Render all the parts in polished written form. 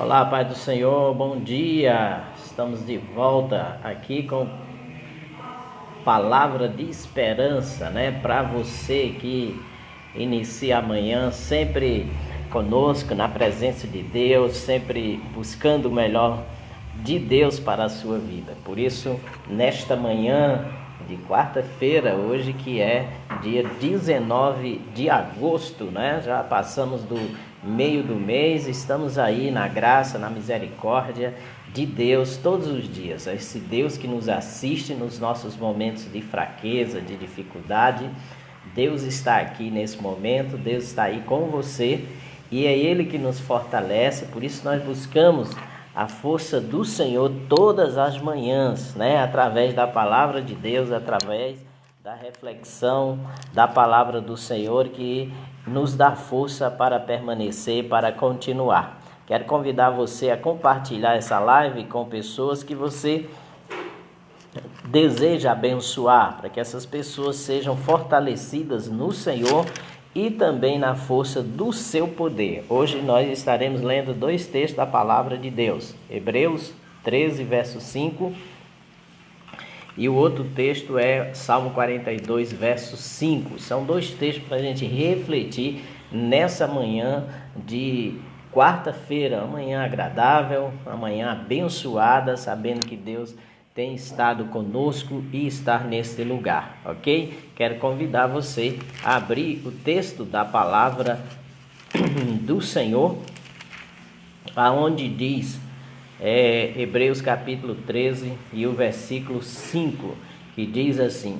Olá, Pai do Senhor, bom dia. Estamos de volta aqui com palavra de esperança, né? Para você que inicia amanhã sempre conosco, na presença de Deus, sempre buscando o melhor de Deus para a sua vida. Por isso, nesta manhã de quarta-feira, hoje que é dia 19 de agosto, né? Já passamos do meio do mês, estamos aí na graça, na misericórdia de Deus todos os dias. Esse Deus que nos assiste nos nossos momentos de fraqueza, de dificuldade. Deus está aqui nesse momento, Deus está aí com você e é Ele que nos fortalece. Por isso nós buscamos a força do Senhor todas as manhãs, né? Através da palavra de Deus, através da reflexão da palavra do Senhor, que nos dá força para permanecer, para continuar. Quero convidar você a compartilhar essa live com pessoas que você deseja abençoar, para que essas pessoas sejam fortalecidas no Senhor e também na força do seu poder. Hoje nós estaremos lendo dois textos da palavra de Deus. Hebreus 13, verso 5. E o outro texto é Salmo 42, verso 5. São dois textos para a gente refletir nessa manhã de quarta-feira. Amanhã agradável, amanhã abençoada, sabendo que Deus tem estado conosco e estar neste lugar, ok? Quero convidar você a abrir o texto da palavra do Senhor, aonde diz, Hebreus capítulo 13 e o versículo 5, que diz assim: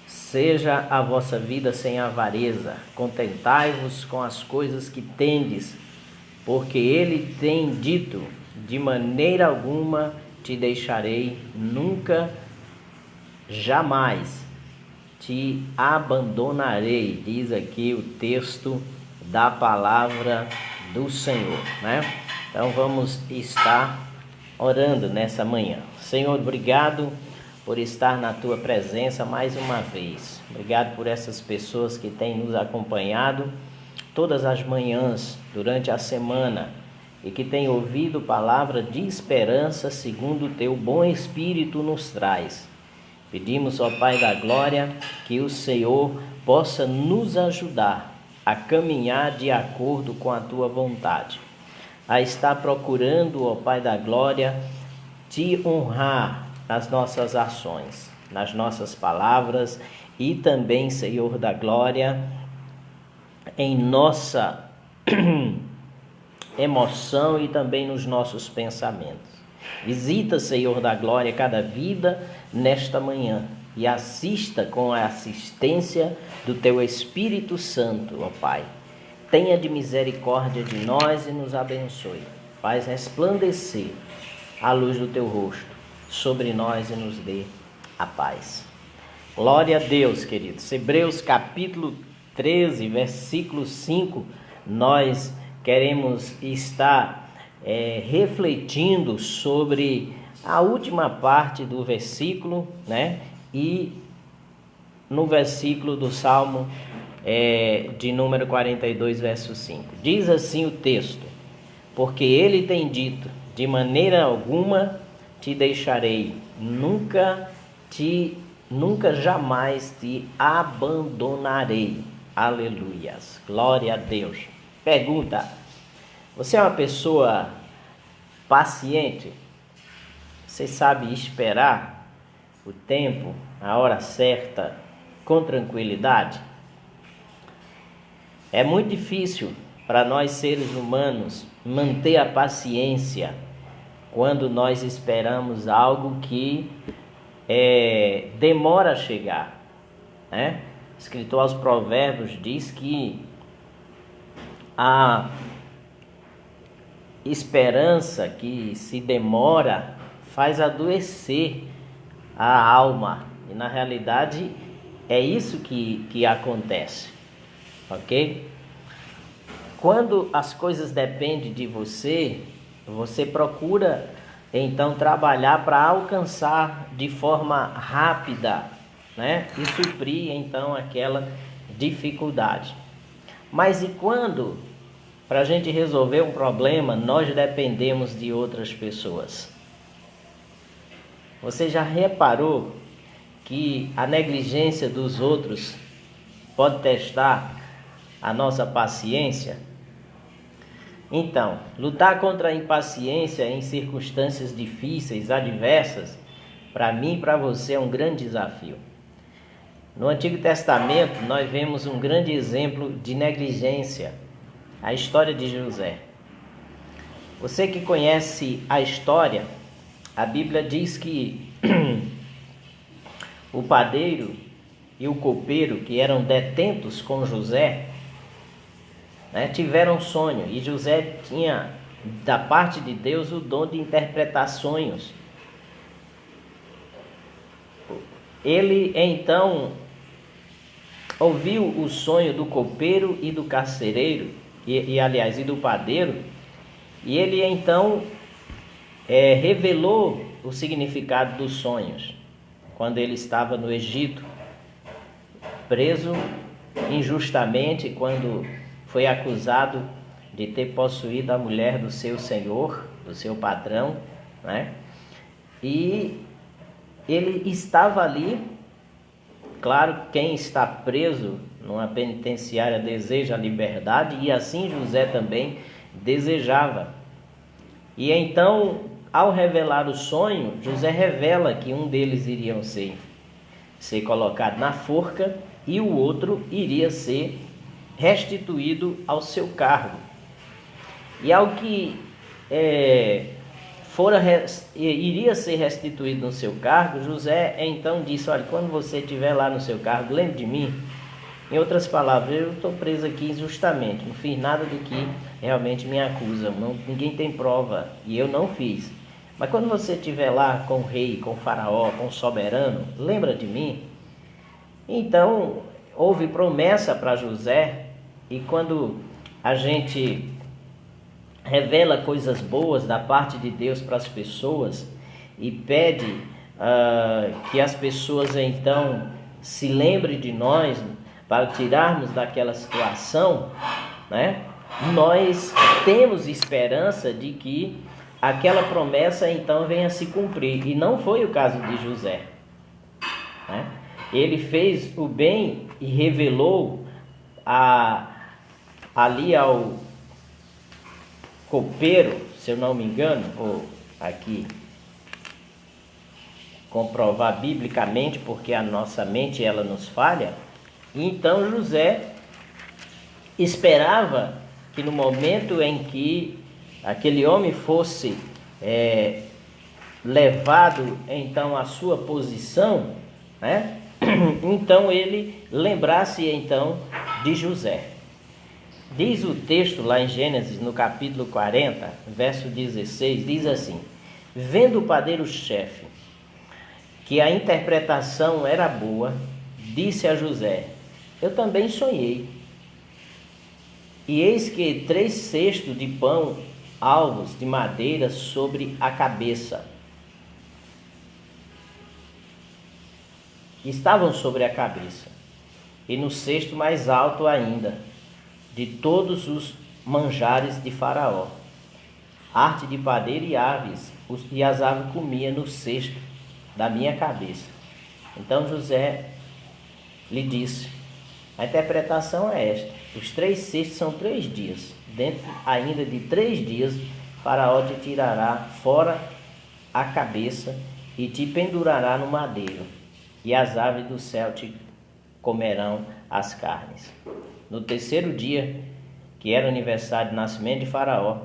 seja a vossa vida sem avareza, contentai-vos com as coisas que tendes, porque ele tem dito, de maneira alguma te deixarei, nunca, jamais te abandonarei, diz aqui o texto da palavra do Senhor, né? Então vamos estar orando nessa manhã. Senhor, obrigado por estar na tua presença mais uma vez. Obrigado por essas pessoas que têm nos acompanhado todas as manhãs durante a semana e que têm ouvido palavra de esperança segundo o teu bom Espírito nos traz. Pedimos, ó Pai da Glória, que o Senhor possa nos ajudar a caminhar de acordo com a tua vontade, a estar procurando, ó Pai da Glória, te honrar nas nossas ações, nas nossas palavras e também, Senhor da Glória, em nossa emoção e também nos nossos pensamentos. Visita, Senhor da Glória, cada vida nesta manhã e assista com a assistência do teu Espírito Santo, ó Pai. Tenha de misericórdia de nós e nos abençoe. Faz resplandecer a luz do teu rosto sobre nós e nos dê a paz. Glória a Deus, queridos. Hebreus capítulo 13, versículo 5, nós queremos estar refletindo sobre a última parte do versículo, né? E no versículo do Salmo de número 42, verso 5. Diz assim o texto: porque ele tem dito, de maneira alguma te deixarei, nunca jamais te abandonarei. Aleluias, glória a Deus. Pergunta: você é uma pessoa paciente? Você sabe esperar o tempo, a hora certa, com tranquilidade? É muito difícil para nós seres humanos manter a paciência quando nós esperamos algo que demora a chegar, né? O escritor aos Provérbios diz que a esperança que se demora faz adoecer a alma. E na realidade é isso que acontece, ok? Quando as coisas dependem de você, você procura então trabalhar para alcançar de forma rápida, né? E suprir então aquela dificuldade. Mas e quando para a gente resolver um problema, nós dependemos de outras pessoas. Você já reparou que a negligência dos outros pode testar a nossa paciência? Então, lutar contra a impaciência em circunstâncias difíceis, adversas, para mim e para você é um grande desafio. No Antigo Testamento, nós vemos um grande exemplo de negligência, a história de José. Você que conhece a história, a Bíblia diz que o padeiro e o copeiro, que eram detentos com José, tiveram sonho, e José tinha, da parte de Deus, o dom de interpretar sonhos. Ele, então, ouviu o sonho do copeiro e do carcereiro, e do padeiro, e ele, então, revelou o significado dos sonhos, quando ele estava no Egito, preso injustamente, quando foi acusado de ter possuído a mulher do seu senhor, do seu patrão, E ele estava ali. Claro, quem está preso numa penitenciária deseja a liberdade, e assim José também desejava. E então, ao revelar o sonho, José revela que um deles iria ser colocado na forca e o outro iria ser restituído ao seu cargo. E ao que iria ser restituído no seu cargo, José então disse: olha, quando você estiver lá no seu cargo, lembre de mim. Em outras palavras, eu estou preso aqui injustamente, não fiz nada do que realmente me acusam, ninguém tem prova e eu não fiz. Mas quando você estiver lá com o rei, com o faraó, com o soberano, lembra de mim. Então houve promessa para José, e quando a gente revela coisas boas da parte de Deus para as pessoas e pede que as pessoas então se lembrem de nós para tirarmos daquela situação, nós temos esperança de que aquela promessa então venha a se cumprir. E não foi o caso de José. Ele fez o bem e revelou ali ao copeiro, se eu não me engano, vou aqui comprovar biblicamente, porque a nossa mente ela nos falha. E então José esperava que no momento em que aquele homem fosse levado então à sua posição, então ele lembrasse então de José. Diz o texto lá em Gênesis, no capítulo 40, verso 16, diz assim: vendo o padeiro-chefe que a interpretação era boa, disse a José: eu também sonhei, e eis que 3 cestos de pão alvos de madeira sobre a cabeça. Estavam sobre a cabeça, e no cesto mais alto ainda, de todos os manjares de Faraó, arte de padeiro e aves, e as aves comia no cesto da minha cabeça. Então José lhe disse: a interpretação é esta: os 3 cestos são 3 dias, dentro ainda de 3 dias Faraó te tirará fora a cabeça e te pendurará no madeiro, e as aves do céu te comerão as carnes. No 3º dia, que era o aniversário de nascimento de Faraó,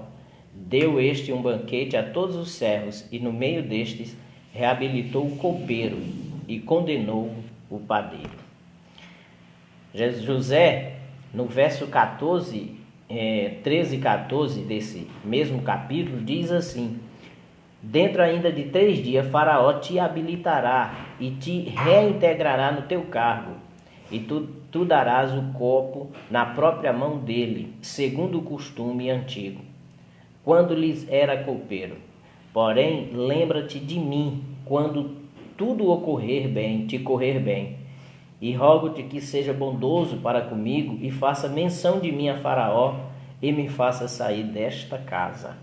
deu este um banquete a todos os servos, e no meio destes reabilitou o copeiro e condenou o padeiro. José, no verso 13 e 14 desse mesmo capítulo, diz assim: dentro ainda de 3 dias Faraó te habilitará e te reintegrará no teu cargo, e tu darás o copo na própria mão dele, segundo o costume antigo, quando lhes era copeiro. Porém, lembra-te de mim quando tudo te correr bem, e rogo-te que seja bondoso para comigo e faça menção de mim a Faraó, e me faça sair desta casa.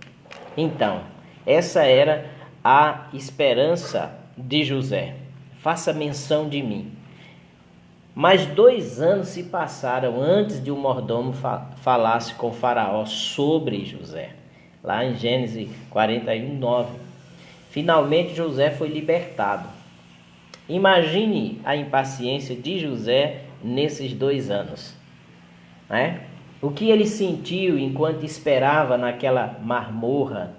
Então, essa era a esperança de José. Faça menção de mim. Mas 2 anos se passaram antes de o mordomo falasse com Faraó sobre José. Lá em Gênesis 41, 9. Finalmente José foi libertado. Imagine a impaciência de José nesses 2 anos, né? O que ele sentiu enquanto esperava naquela masmorra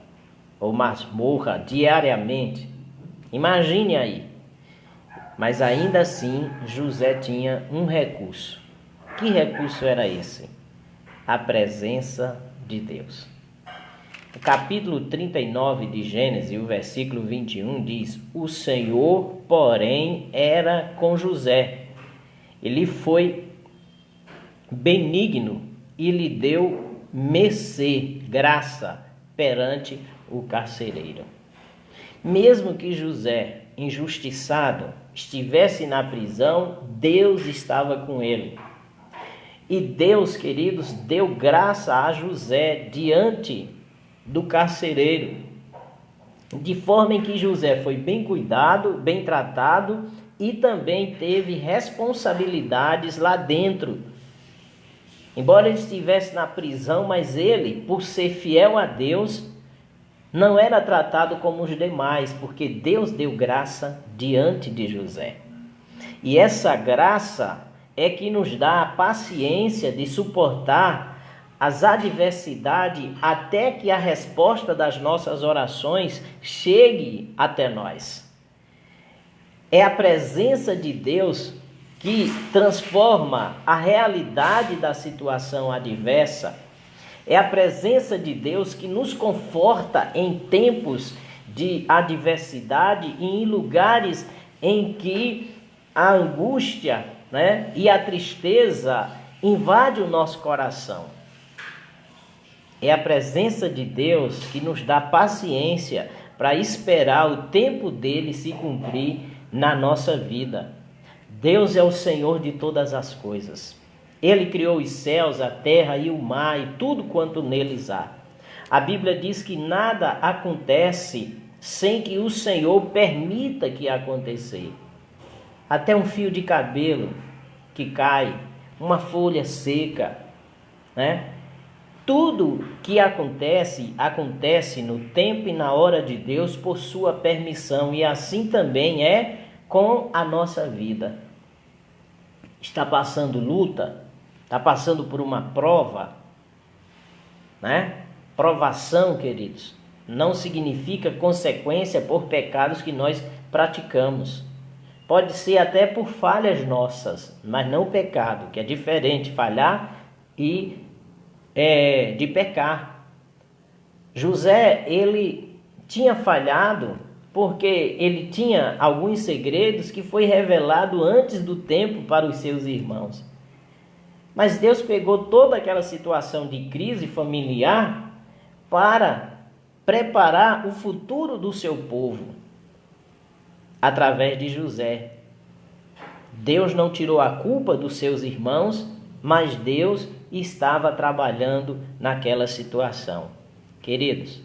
diariamente. Imagine aí. Mas ainda assim, José tinha um recurso. Que recurso era esse? A presença de Deus. O capítulo 39 de Gênesis, o versículo 21 diz: O Senhor, porém, era com José. Ele foi benigno e lhe deu mercê, graça, perante o carcereiro. Mesmo que José, injustiçado, estivesse na prisão, Deus estava com ele. E Deus, queridos, deu graça a José diante do carcereiro, de forma em que José foi bem cuidado, bem tratado e também teve responsabilidades lá dentro. Embora ele estivesse na prisão, mas ele, por ser fiel a Deus, não era tratado como os demais, porque Deus deu graça diante de José. E essa graça é que nos dá a paciência de suportar as adversidades até que a resposta das nossas orações chegue até nós. É a presença de Deus que transforma a realidade da situação adversa. É a presença de Deus que nos conforta em tempos de adversidade e em lugares em que a angústia, né, e a tristeza invade o nosso coração. É a presença de Deus que nos dá paciência para esperar o tempo dele se cumprir na nossa vida. Deus é o Senhor de todas as coisas. Ele criou os céus, a terra e o mar e tudo quanto neles há. A Bíblia diz que nada acontece sem que o Senhor permita que aconteça. Até um fio de cabelo que cai, uma folha seca, né? Tudo que acontece, acontece no tempo e na hora de Deus por sua permissão. E assim também é com a nossa vida. Está passando luta, está passando por uma prova, né? Provação, queridos, não significa consequência por pecados que nós praticamos. Pode ser até por falhas nossas, mas não pecado, que é diferente falhar e de pecar. José, ele tinha falhado porque ele tinha alguns segredos que foi revelado antes do tempo para os seus irmãos. Mas Deus pegou toda aquela situação de crise familiar para preparar o futuro do seu povo através de José. Deus não tirou a culpa dos seus irmãos, mas Deus estava trabalhando naquela situação. Queridos,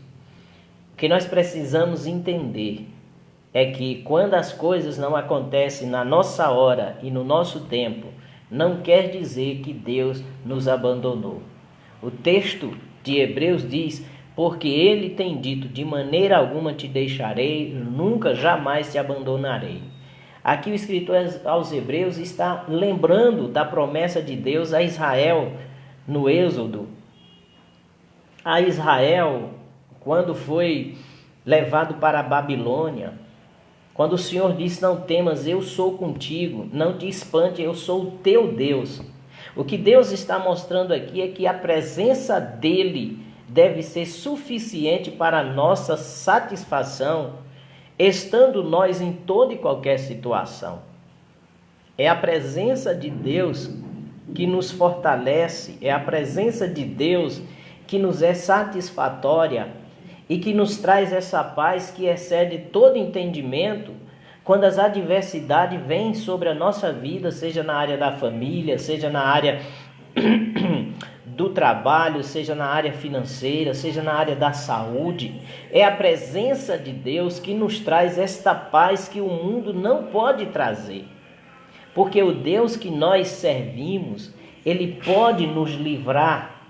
o que nós precisamos entender é que quando as coisas não acontecem na nossa hora e no nosso tempo, não quer dizer que Deus nos abandonou. O texto de Hebreus diz: porque ele tem dito, de maneira alguma te deixarei, nunca, jamais te abandonarei. Aqui o escritor aos Hebreus está lembrando da promessa de Deus a Israel no Êxodo. A Israel, quando foi levado para a Babilônia, quando o Senhor disse: não temas, eu sou contigo, não te espante, eu sou o teu Deus. O que Deus está mostrando aqui é que a presença dele deve ser suficiente para a nossa satisfação, estando nós em toda e qualquer situação. É a presença de Deus que nos fortalece, é a presença de Deus que nos é satisfatória e que nos traz essa paz que excede todo entendimento quando as adversidades vêm sobre a nossa vida, seja na área da família, seja na área do trabalho, seja na área financeira, seja na área da saúde. É a presença de Deus que nos traz esta paz que o mundo não pode trazer. Porque o Deus que nós servimos, Ele pode nos livrar,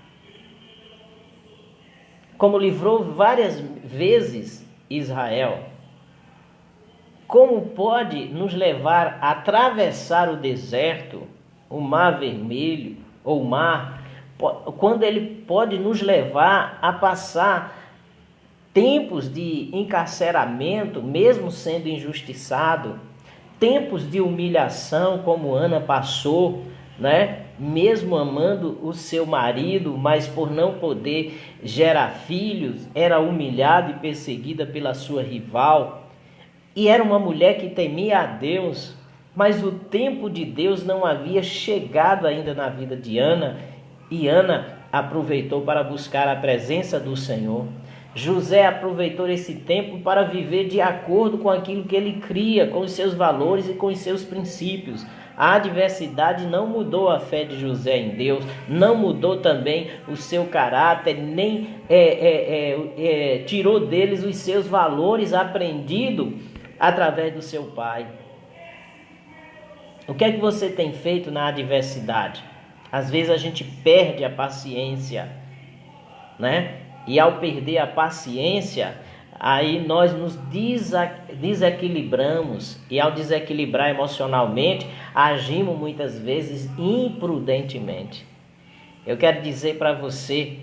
como livrou várias vezes Israel. Como pode nos levar a atravessar o deserto, o Mar Vermelho, ou o mar, quando Ele pode nos levar a passar tempos de encarceramento, mesmo sendo injustiçado, tempos de humilhação, como Ana passou, né? Mesmo amando o seu marido, mas por não poder gerar filhos, era humilhada e perseguida pela sua rival. E era uma mulher que temia a Deus, mas o tempo de Deus não havia chegado ainda na vida de Ana, e Ana aproveitou para buscar a presença do Senhor. José aproveitou esse tempo para viver de acordo com aquilo que ele cria, com os seus valores e com os seus princípios. A adversidade não mudou a fé de José em Deus, não mudou também o seu caráter, nem tirou deles os seus valores aprendidos através do seu pai. O que é que você tem feito na adversidade? Às vezes a gente perde a paciência, né? E ao perder a paciência, aí nós nos desequilibramos. E ao desequilibrar emocionalmente, agimos muitas vezes imprudentemente. Eu quero dizer para você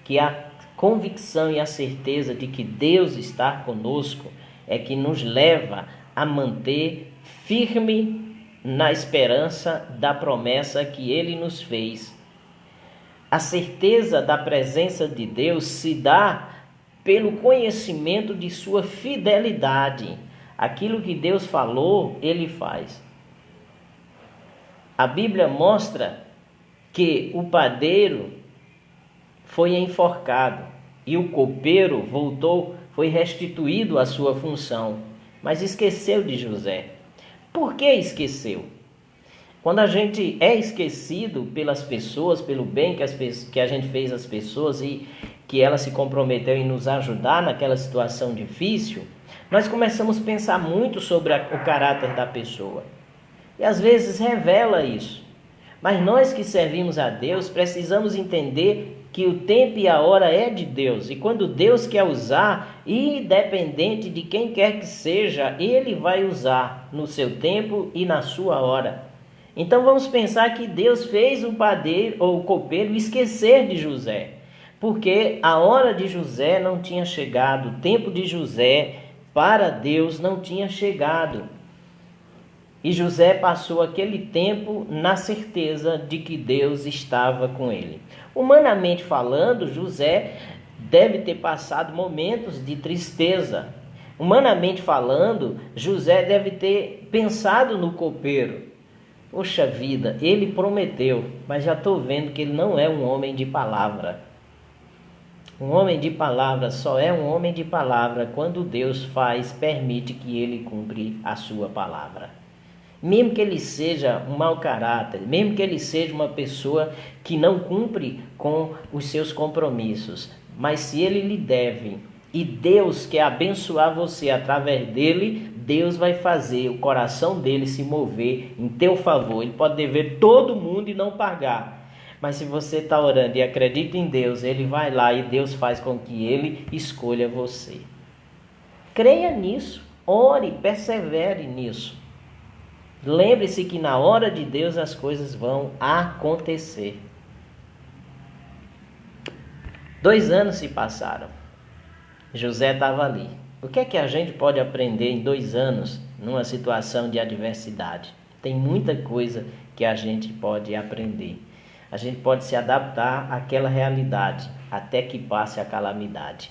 que a convicção e a certeza de que Deus está conosco é que nos leva a manter firme na esperança da promessa que Ele nos fez. A certeza da presença de Deus se dá pelo conhecimento de sua fidelidade. Aquilo que Deus falou, Ele faz. A Bíblia mostra que o padeiro foi enforcado e o copeiro foi restituído à sua função, mas esqueceu de José. Por que esqueceu? Quando a gente é esquecido pelas pessoas, pelo bem que a gente fez às pessoas e que elas se comprometeram em nos ajudar naquela situação difícil, nós começamos a pensar muito sobre o caráter da pessoa. E às vezes revela isso. Mas nós que servimos a Deus precisamos entender que o tempo e a hora é de Deus. E quando Deus quer usar, independente de quem quer que seja, Ele vai usar no seu tempo e na sua hora. Então vamos pensar que Deus fez o padeiro ou o copeiro esquecer de José, porque a hora de José não tinha chegado, o tempo de José para Deus não tinha chegado. E José passou aquele tempo na certeza de que Deus estava com ele. Humanamente falando, José deve ter passado momentos de tristeza. Humanamente falando, José deve ter pensado no copeiro. Poxa vida, ele prometeu, mas já estou vendo que ele não é um homem de palavra. Um homem de palavra só é um homem de palavra quando Deus permite que ele cumpra a sua palavra. Mesmo que ele seja um mau caráter, mesmo que ele seja uma pessoa que não cumpre com os seus compromissos, mas se ele lhe deve e Deus quer abençoar você através dele, Deus vai fazer o coração dele se mover em teu favor. Ele pode dever todo mundo e não pagar. Mas se você está orando e acredita em Deus, Ele vai lá e Deus faz com que Ele escolha você. Creia nisso, ore, persevere nisso. Lembre-se que na hora de Deus as coisas vão acontecer. 2 anos se passaram. José estava ali. O que é que a gente pode aprender em 2 anos numa situação de adversidade? Tem muita coisa que a gente pode aprender. A gente pode se adaptar àquela realidade até que passe a calamidade.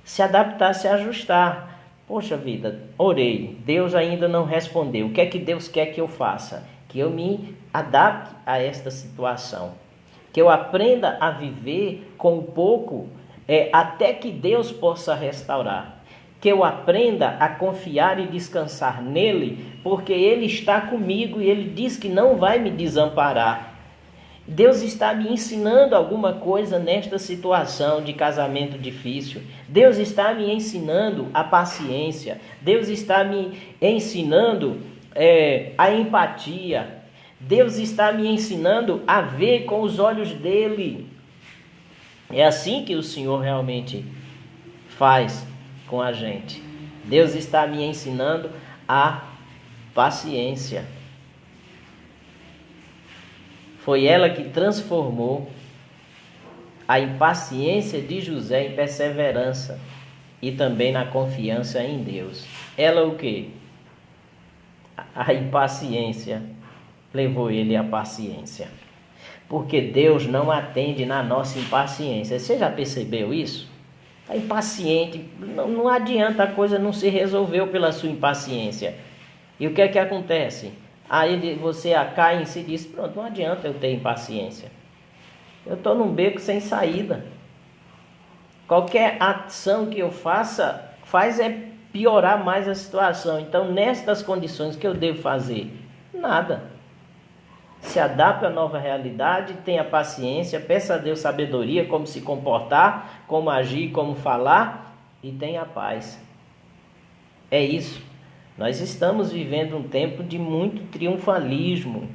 Se adaptar, se ajustar. Poxa vida, orei, Deus ainda não respondeu. O que é que Deus quer que eu faça? Que eu me adapte a esta situação. Que eu aprenda a viver com o pouco até que Deus possa restaurar. Que eu aprenda a confiar e descansar nele, porque Ele está comigo e Ele diz que não vai me desamparar. Deus está me ensinando alguma coisa nesta situação de casamento difícil. Deus está me ensinando a paciência. Deus está me ensinando a empatia. Deus está me ensinando a ver com os olhos dele. É assim que o Senhor realmente faz com a gente. Deus está me ensinando a paciência. Foi ela que transformou a impaciência de José em perseverança e também na confiança em Deus. Ela o quê? A impaciência levou ele à paciência. Porque Deus não atende na nossa impaciência. Você já percebeu isso? Está impaciente, não adianta, a coisa não se resolveu pela sua impaciência. E o que é que acontece? Aí você cai em si e diz, pronto, não adianta eu ter impaciência. Eu estou num beco sem saída. Qualquer ação que eu faça, faz piorar mais a situação. Então, nestas condições, o que eu devo fazer? Nada. Se adapte à nova realidade, tenha paciência, peça a Deus sabedoria, como se comportar, como agir, como falar, e tenha paz. É isso. Nós estamos vivendo um tempo de muito triunfalismo.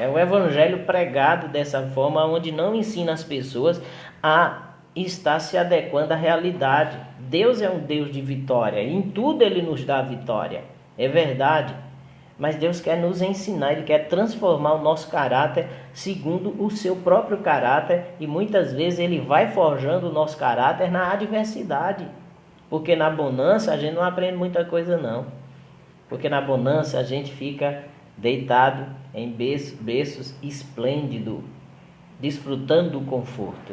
É o evangelho pregado dessa forma, onde não ensina as pessoas a estar se adequando à realidade. Deus é um Deus de vitória, e em tudo Ele nos dá vitória. É verdade. Mas Deus quer nos ensinar, Ele quer transformar o nosso caráter segundo o seu próprio caráter. E muitas vezes Ele vai forjando o nosso caráter na adversidade. Porque na bonança a gente não aprende muita coisa não. Porque na bonança a gente fica deitado em berços esplêndido, desfrutando do conforto.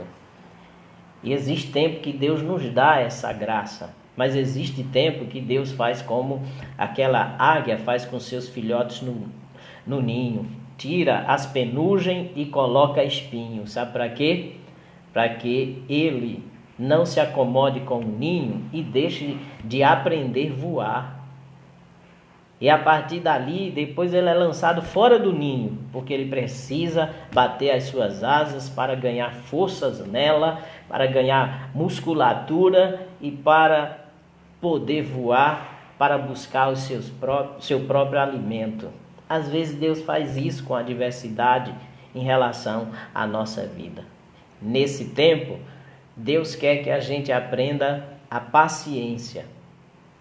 E existe tempo que Deus nos dá essa graça. Mas existe tempo que Deus faz como aquela águia faz com seus filhotes no ninho. Tira as penugens e coloca espinhos. Sabe para quê? Para que ele não se acomode com o ninho e deixe de aprender a voar. E a partir dali, depois ele é lançado fora do ninho, porque ele precisa bater as suas asas para ganhar forças nela, para ganhar musculatura e para poder voar, para buscar o seu próprio alimento. Às vezes Deus faz isso com a adversidade em relação à nossa vida. Nesse tempo, Deus quer que a gente aprenda a paciência.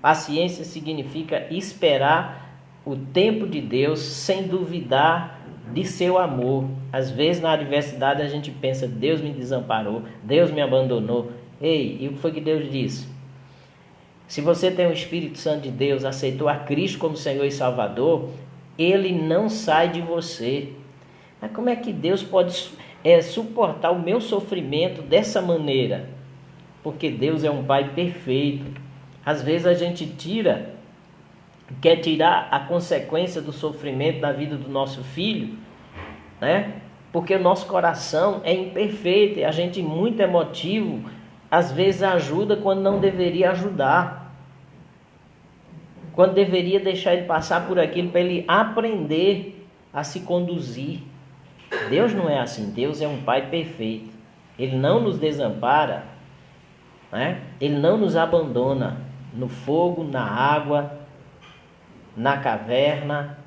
Paciência significa esperar o tempo de Deus sem duvidar de seu amor. Às vezes na adversidade a gente pensa, Deus me desamparou, Deus me abandonou. Ei, e o que foi que Deus disse? Se você tem o Espírito Santo de Deus, aceitou a Cristo como Senhor e Salvador, Ele não sai de você. Mas como é que Deus pode suportar o meu sofrimento dessa maneira? Porque Deus é um Pai perfeito. Às vezes a gente quer tirar a consequência do sofrimento da vida do nosso filho, né? Porque o nosso coração é imperfeito e a gente muito emotivo, às vezes ajuda quando não deveria ajudar. Quando deveria deixar ele passar por aquilo para ele aprender a se conduzir. Deus não é assim, Deus é um Pai perfeito. Ele não nos desampara, né? Ele não nos abandona. No fogo, na água, na caverna,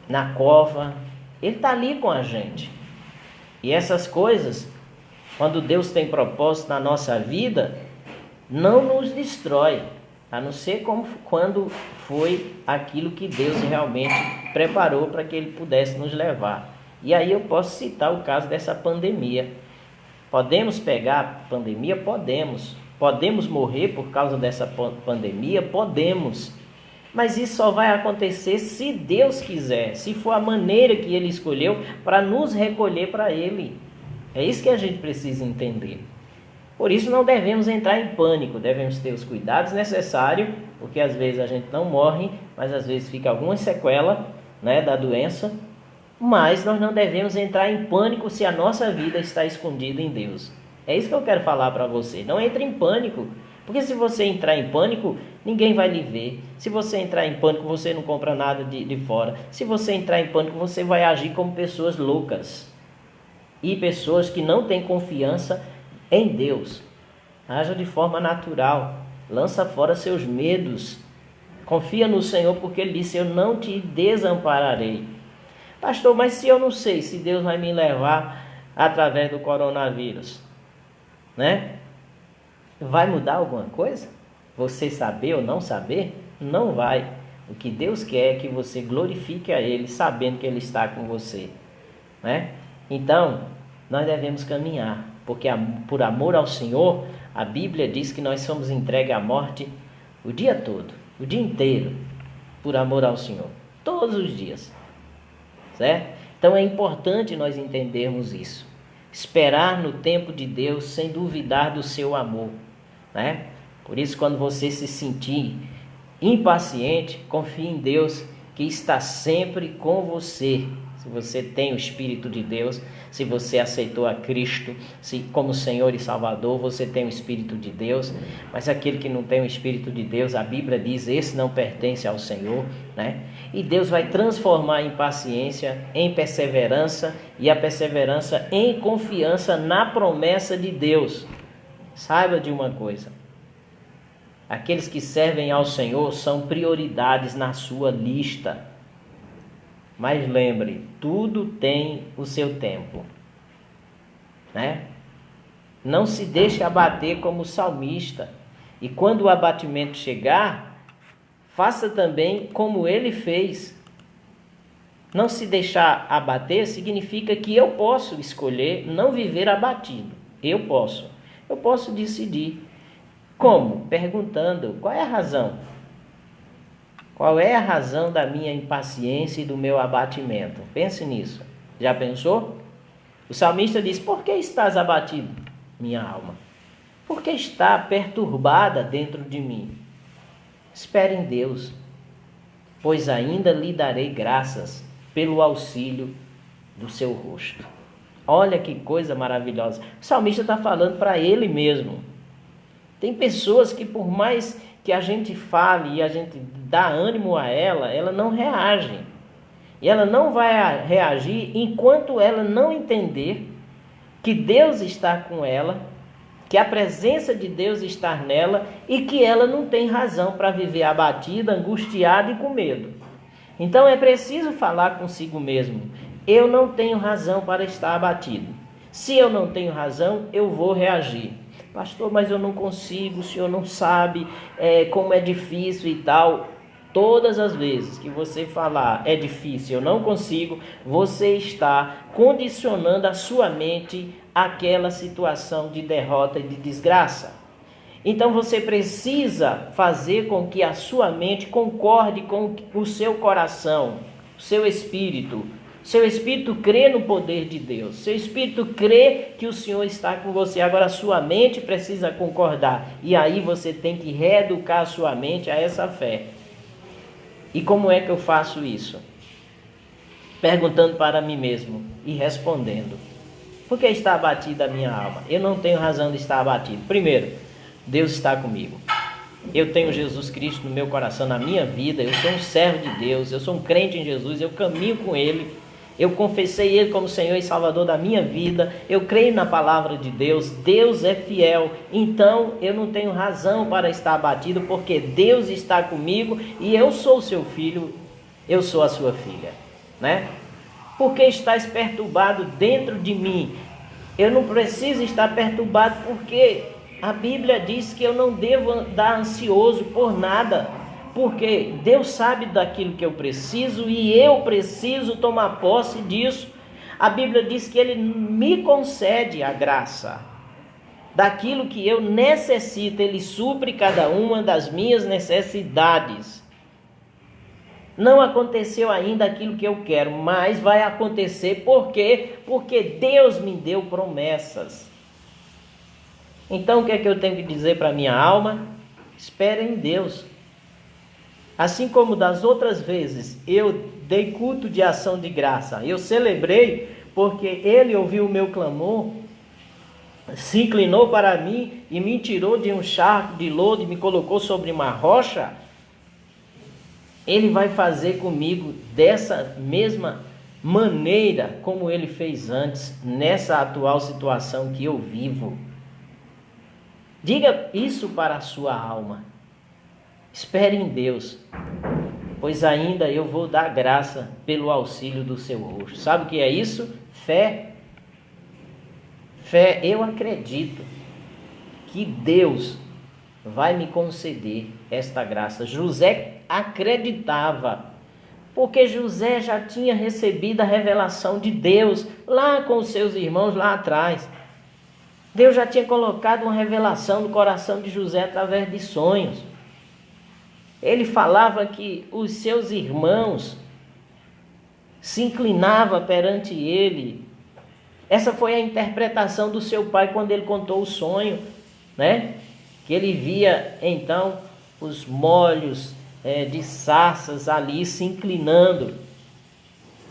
na cova. Ele está ali com a gente. E essas coisas, quando Deus tem propósito na nossa vida, não nos destrói. A não ser quando foi aquilo que Deus realmente preparou para que Ele pudesse nos levar. E aí eu posso citar o caso dessa pandemia. Podemos pegar a pandemia? Podemos. Podemos morrer por causa dessa pandemia? Podemos. Mas isso só vai acontecer se Deus quiser, se for a maneira que Ele escolheu para nos recolher para Ele. É isso que a gente precisa entender. Por isso não devemos entrar em pânico, devemos ter os cuidados necessários, porque às vezes a gente não morre, mas às vezes fica alguma sequela, né, da doença. Mas nós não devemos entrar em pânico se a nossa vida está escondida em Deus. É isso que eu quero falar para você. Não entre em pânico, Porque se você entrar em pânico, ninguém vai lhe ver. Se você entrar em pânico, você não compra nada de fora. Se você entrar em pânico, você vai agir como pessoas loucas. E pessoas que não têm confiança em Deus. Haja de forma natural. Lança fora seus medos. Confia no Senhor, porque Ele disse: eu não te desampararei. Pastor, mas se eu não sei se Deus vai me levar através do coronavírus, né? Vai mudar alguma coisa? Você saber ou não saber? Não vai. O que Deus quer é que você glorifique a Ele, sabendo que Ele está com você, né? Então, nós devemos caminhar, porque por amor ao Senhor, a Bíblia diz que nós somos entregues à morte o dia todo, o dia inteiro, por amor ao Senhor, todos os dias, certo? Então é importante nós entendermos isso, esperar no tempo de Deus sem duvidar do seu amor, né? Por isso, quando você se sentir impaciente, confie em Deus, que está sempre com você. Se você tem o Espírito de Deus, se você aceitou a Cristo como Senhor e Salvador, você tem o Espírito de Deus. Mas aquele que não tem o Espírito de Deus, a Bíblia diz, esse não pertence ao Senhor, né? E Deus vai transformar a impaciência em perseverança e a perseverança em confiança na promessa de Deus. Saiba de uma coisa: aqueles que servem ao Senhor são prioridades na sua lista. Mas lembre, tudo tem o seu tempo, né? Não se deixe abater como o salmista. E quando o abatimento chegar, faça também como ele fez. Não se deixar abater significa que eu posso escolher não viver abatido. Eu posso decidir. Como? Perguntando: qual é a razão? Qual é a razão da minha impaciência e do meu abatimento? Pense nisso. Já pensou? O salmista diz: por que estás abatido, minha alma? Por que está perturbada dentro de mim? Espere em Deus, pois ainda lhe darei graças pelo auxílio do seu rosto. Olha que coisa maravilhosa. O salmista está falando para ele mesmo. Tem pessoas que, por mais que a gente fale e a gente dá ânimo a ela não reage. E ela não vai reagir enquanto ela não entender que Deus está com ela, que a presença de Deus está nela e que ela não tem razão para viver abatida, angustiada e com medo. Então é preciso falar consigo mesmo: eu não tenho razão para estar abatido. Se eu não tenho razão, eu vou reagir. Pastor, mas eu não consigo, o senhor não sabe como é difícil e tal. Todas as vezes que você falar é difícil, eu não consigo, você está condicionando a sua mente àquela situação de derrota e de desgraça. Então você precisa fazer com que a sua mente concorde com o seu coração, o seu espírito. Seu espírito crê no poder de Deus. Seu espírito crê que o Senhor está com você. Agora a sua mente precisa concordar. E aí você tem que reeducar a sua mente a essa fé. E como é que eu faço isso? Perguntando para mim mesmo e respondendo: por que está abatida a minha alma? Eu não tenho razão de estar abatido. Primeiro, Deus está comigo. Eu tenho Jesus Cristo no meu coração, na minha vida. Eu sou um servo de Deus. Eu sou um crente em Jesus. Eu caminho com Ele. Eu confessei Ele como Senhor e Salvador da minha vida. Eu creio na palavra de Deus. Deus é fiel. Então eu não tenho razão para estar abatido, porque Deus está comigo e eu sou o seu filho. Eu sou a sua filha, né? Porque estás perturbado dentro de mim? Eu não preciso estar perturbado, porque a Bíblia diz que eu não devo andar ansioso por nada. Porque Deus sabe daquilo que eu preciso e eu preciso tomar posse disso. A Bíblia diz que Ele me concede a graça. Daquilo que eu necessito, Ele supre cada uma das minhas necessidades. Não aconteceu ainda aquilo que eu quero, mas vai acontecer. Por quê? Porque Deus me deu promessas. Então o que é que eu tenho que dizer para a minha alma? Espere em Deus. Assim como das outras vezes eu dei culto de ação de graça, eu celebrei porque Ele ouviu o meu clamor, se inclinou para mim e me tirou de um charco de lodo e me colocou sobre uma rocha, Ele vai fazer comigo dessa mesma maneira como Ele fez antes, nessa atual situação que eu vivo. Diga isso para a sua alma. Espere em Deus, pois ainda eu vou dar graça pelo auxílio do seu rosto. Sabe o que é isso? Fé. Fé, eu acredito que Deus vai me conceder esta graça. José acreditava, porque José já tinha recebido a revelação de Deus lá com os seus irmãos lá atrás. Deus já tinha colocado uma revelação no coração de José através de sonhos. Ele falava que os seus irmãos se inclinavam perante ele. Essa foi a interpretação do seu pai quando ele contou o sonho, né? Que ele via então os molhos de sarças ali se inclinando.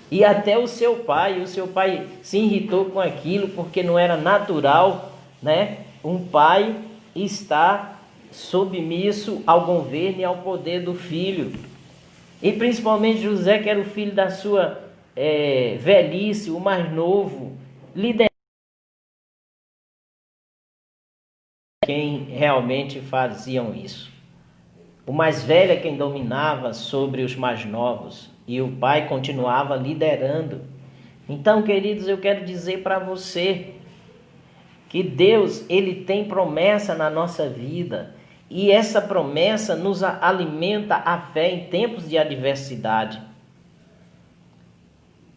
E até o seu pai se irritou com aquilo, porque não era natural, né? Um pai está submisso ao governo e ao poder do filho. E principalmente José, que era o filho da sua velhice, o mais novo, liderando quem realmente faziam isso. O mais velho é quem dominava sobre os mais novos, e o pai continuava liderando. Então, queridos, eu quero dizer para você que Deus, Ele tem promessa na nossa vida, e essa promessa nos alimenta a fé em tempos de adversidade,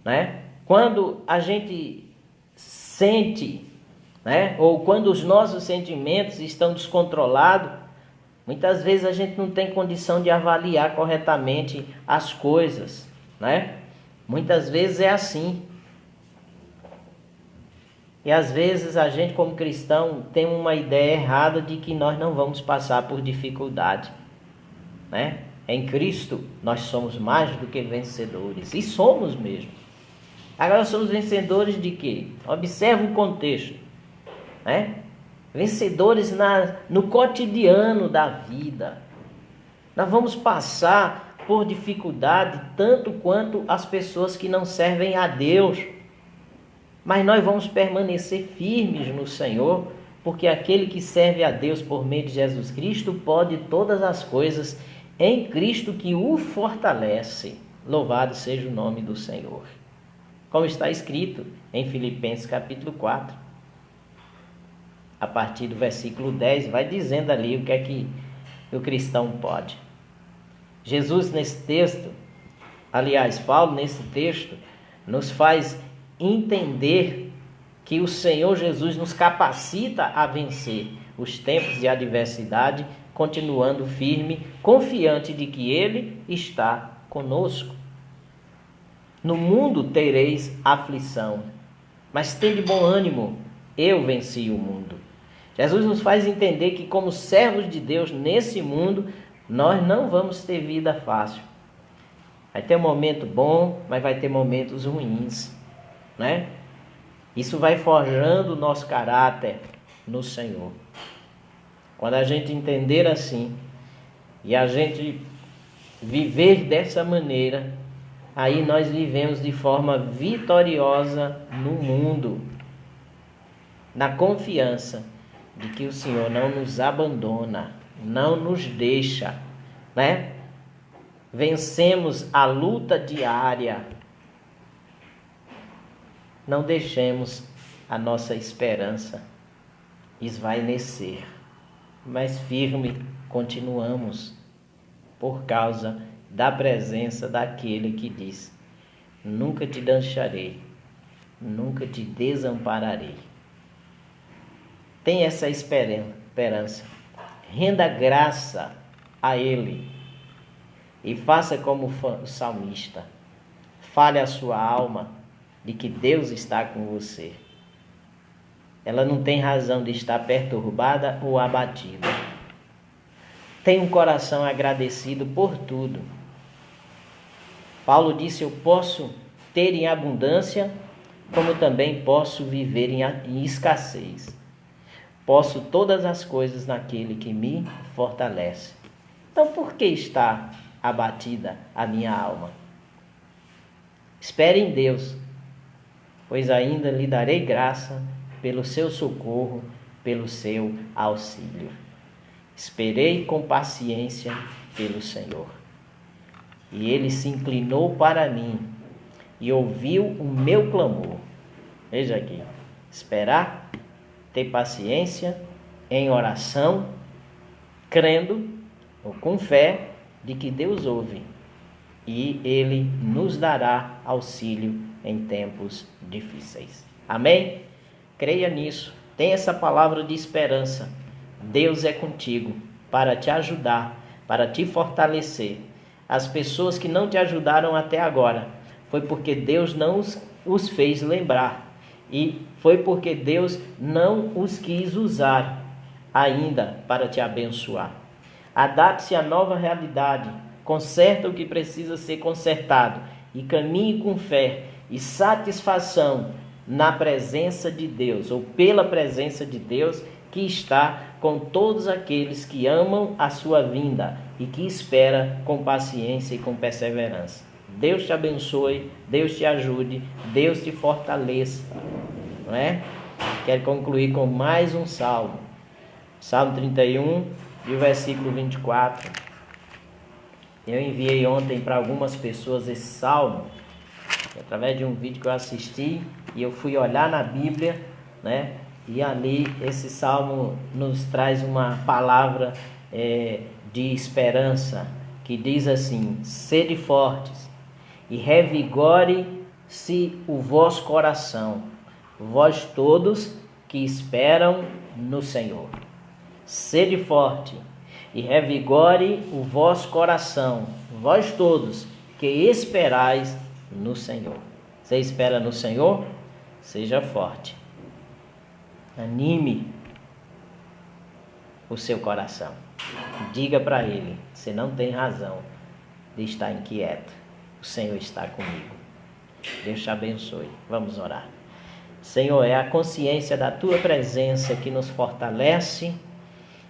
né? Quando a gente sente, né? Ou quando os nossos sentimentos estão descontrolados, muitas vezes a gente não tem condição de avaliar corretamente as coisas, né? Muitas vezes é assim. E às vezes a gente, como cristão, tem uma ideia errada de que nós não vamos passar por dificuldade, né? Em Cristo nós somos mais do que vencedores, e somos mesmo. Agora somos vencedores de quê? Observe o contexto, né? Vencedores no cotidiano da vida. Nós vamos passar por dificuldade tanto quanto as pessoas que não servem a Deus. Mas nós vamos permanecer firmes no Senhor, porque aquele que serve a Deus por meio de Jesus Cristo pode todas as coisas em Cristo que o fortalece. Louvado seja o nome do Senhor. Como está escrito em Filipenses capítulo 4. A partir do versículo 10, vai dizendo ali o que é que o cristão pode. Jesus nesse texto, aliás, Paulo nesse texto, nos faz entender que o Senhor Jesus nos capacita a vencer os tempos de adversidade, continuando firme, confiante de que Ele está conosco. No mundo tereis aflição, mas tende bom ânimo, eu venci o mundo. Jesus nos faz entender que, como servos de Deus nesse mundo, nós não vamos ter vida fácil. Vai ter um momento bom, mas vai ter momentos ruins, né? Isso vai forjando o nosso caráter no Senhor. Quando a gente entender assim e a gente viver dessa maneira, aí nós vivemos de forma vitoriosa no mundo, na confiança de que o Senhor não nos abandona, não nos deixa, né? Vencemos a luta diária. Não deixemos a nossa esperança esvainecer, mas firme continuamos, por causa da presença daquele que diz: nunca te deixarei, nunca te desampararei. Tenha essa esperança, renda graça a Ele e faça como o salmista, fale a sua alma de que Deus está com você. Ela não tem razão de estar perturbada ou abatida. Tenha um coração agradecido por tudo. Paulo disse: eu posso ter em abundância, como também posso viver em escassez. posso todas as coisas naquele que me fortalece. Então, por que está abatida a minha alma? Espere em Deus, pois ainda lhe darei graça pelo seu socorro, pelo seu auxílio. Esperei com paciência pelo Senhor. E ele se inclinou para mim e ouviu o meu clamor. Veja aqui, esperar, ter paciência em oração, crendo ou com fé de que Deus ouve e Ele nos dará auxílio em tempos difíceis. Amém? Creia nisso, tenha essa palavra de esperança. Deus é contigo para te ajudar, para te fortalecer. As pessoas que não te ajudaram até agora, foi porque Deus não os fez lembrar. E foi porque Deus não os quis usar ainda para te abençoar. Adapte-se à nova realidade, conserta o que precisa ser consertado e caminhe com fé e satisfação na presença de Deus, ou pela presença de Deus que está com todos aqueles que amam a sua vinda e que espera com paciência e com perseverança. Deus te abençoe, Deus te ajude, Deus te fortaleça, não é? Quero concluir com mais um salmo. Salmo 31 e o versículo 24. Eu enviei ontem para algumas pessoas esse salmo, através de um vídeo que eu assisti, e eu fui olhar na Bíblia, né? E ali esse salmo nos traz uma palavra de esperança, que diz assim: sede fortes e revigore-se o vosso coração, vós todos que esperam no Senhor. Sede forte e revigore o vosso coração, vós todos que esperais no Senhor. Você espera no Senhor? Seja forte. Anime o seu coração. Diga para Ele, você não tem razão de estar inquieto. O Senhor está comigo. Deus te abençoe. Vamos orar. Senhor, é a consciência da Tua presença que nos fortalece,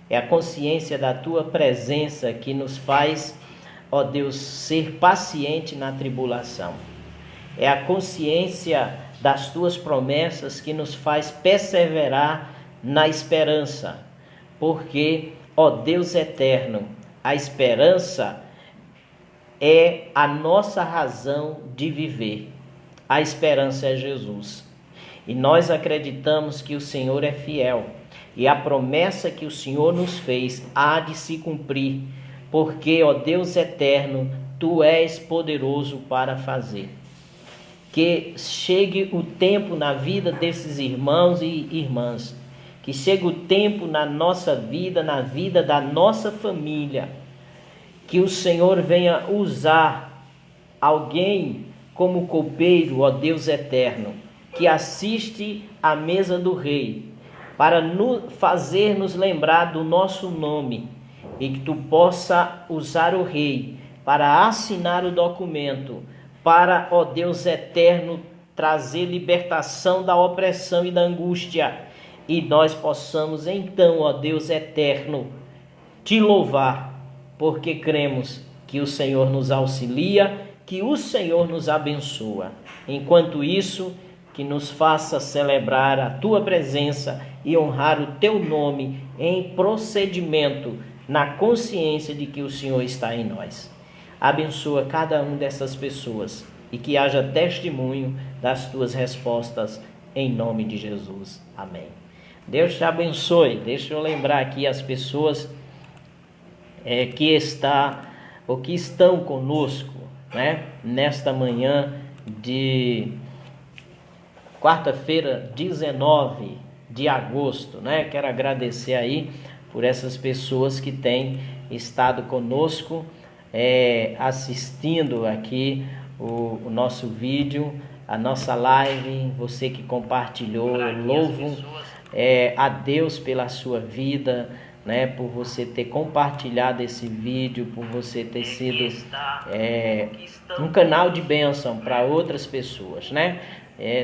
é a consciência da Tua presença que nos faz, ó Deus, ser paciente na tribulação. É a consciência das Tuas promessas que nos faz perseverar na esperança. Porque, ó Deus eterno, a esperança é a nossa razão de viver. A esperança é Jesus. E nós acreditamos que o Senhor é fiel. E a promessa que o Senhor nos fez há de se cumprir. Porque, ó Deus eterno, Tu és poderoso para fazer. Que chegue o tempo na vida desses irmãos e irmãs. Que chegue o tempo na nossa vida, na vida da nossa família. Que o Senhor venha usar alguém como copeiro, ó Deus eterno, que assiste à mesa do rei, para fazer nos lembrar do nosso nome, e que tu possa usar o rei para assinar o documento, para, ó Deus eterno, trazer libertação da opressão e da angústia, e nós possamos então, ó Deus eterno, te louvar, porque cremos que o Senhor nos auxilia, que o Senhor nos abençoa. Enquanto isso, que nos faça celebrar a Tua presença e honrar o Teu nome em procedimento, na consciência de que o Senhor está em nós. Abençoa cada uma dessas pessoas e que haja testemunho das Tuas respostas em nome de Jesus. Amém. Deus te abençoe. Deixa eu lembrar aqui as pessoas que estão conosco, né, nesta manhã de quarta-feira, 19 de agosto, né? Quero agradecer aí por essas pessoas que têm estado conosco, assistindo aqui o nosso vídeo, a nossa live, você que compartilhou. Eu louvo a Deus pela sua vida, né, por você ter compartilhado esse vídeo, por você ter sido um canal de bênção para outras pessoas, né?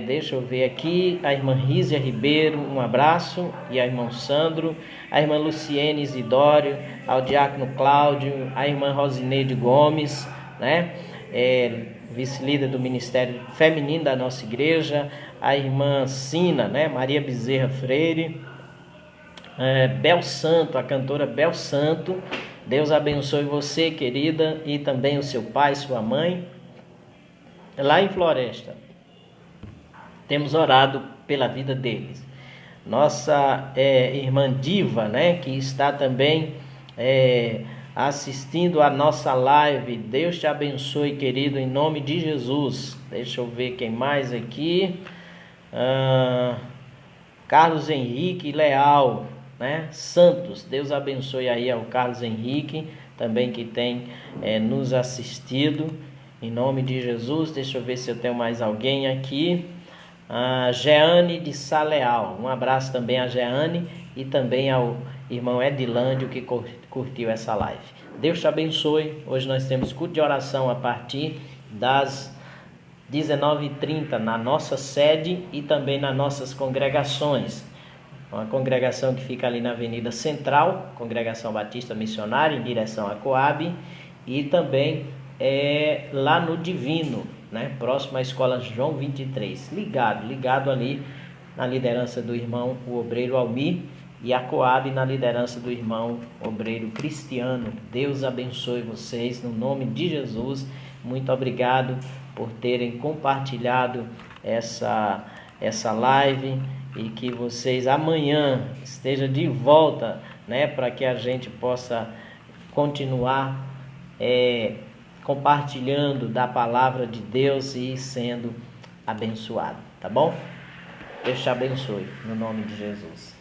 Deixa eu ver aqui, a irmã Rízia Ribeiro, um abraço, e a irmã Sandro, a irmã Luciene Isidório, ao diácono Cláudio, a irmã Rosineide Gomes, né? Vice-líder do Ministério Feminino da nossa igreja, a irmã Sina, né? Maria Bezerra Freire, Bel Santo, a cantora Bel Santo. Deus abençoe você, querida, e também o seu pai, sua mãe. Lá em Floresta, temos orado pela vida deles. Nossa irmã Diva, né, que está também assistindo a nossa live. Deus te abençoe, querido, em nome de Jesus. Deixa eu ver quem mais aqui. Carlos Henrique Leal, né? Santos, Deus abençoe aí ao Carlos Henrique, também que tem nos assistido, em nome de Jesus. Deixa eu ver se eu tenho mais alguém aqui. Jeane de Saleal, um abraço também a Jeane e também ao irmão Edilândio que curtiu essa live. Deus te abençoe. Hoje nós temos culto de oração a partir das 19h30 na nossa sede e também nas nossas congregações. Uma congregação que fica ali na Avenida Central, Congregação Batista Missionária, em direção a Coab, e também lá no Divino, né? Próximo à Escola João 23, ligado ali na liderança do irmão o obreiro Almir, e a Coab na liderança do irmão obreiro Cristiano. Deus abençoe vocês no nome de Jesus. Muito obrigado por terem compartilhado essa live, e que vocês amanhã estejam de volta, né, para que a gente possa continuar compartilhando da palavra de Deus e sendo abençoado, tá bom? Deus te abençoe, no nome de Jesus.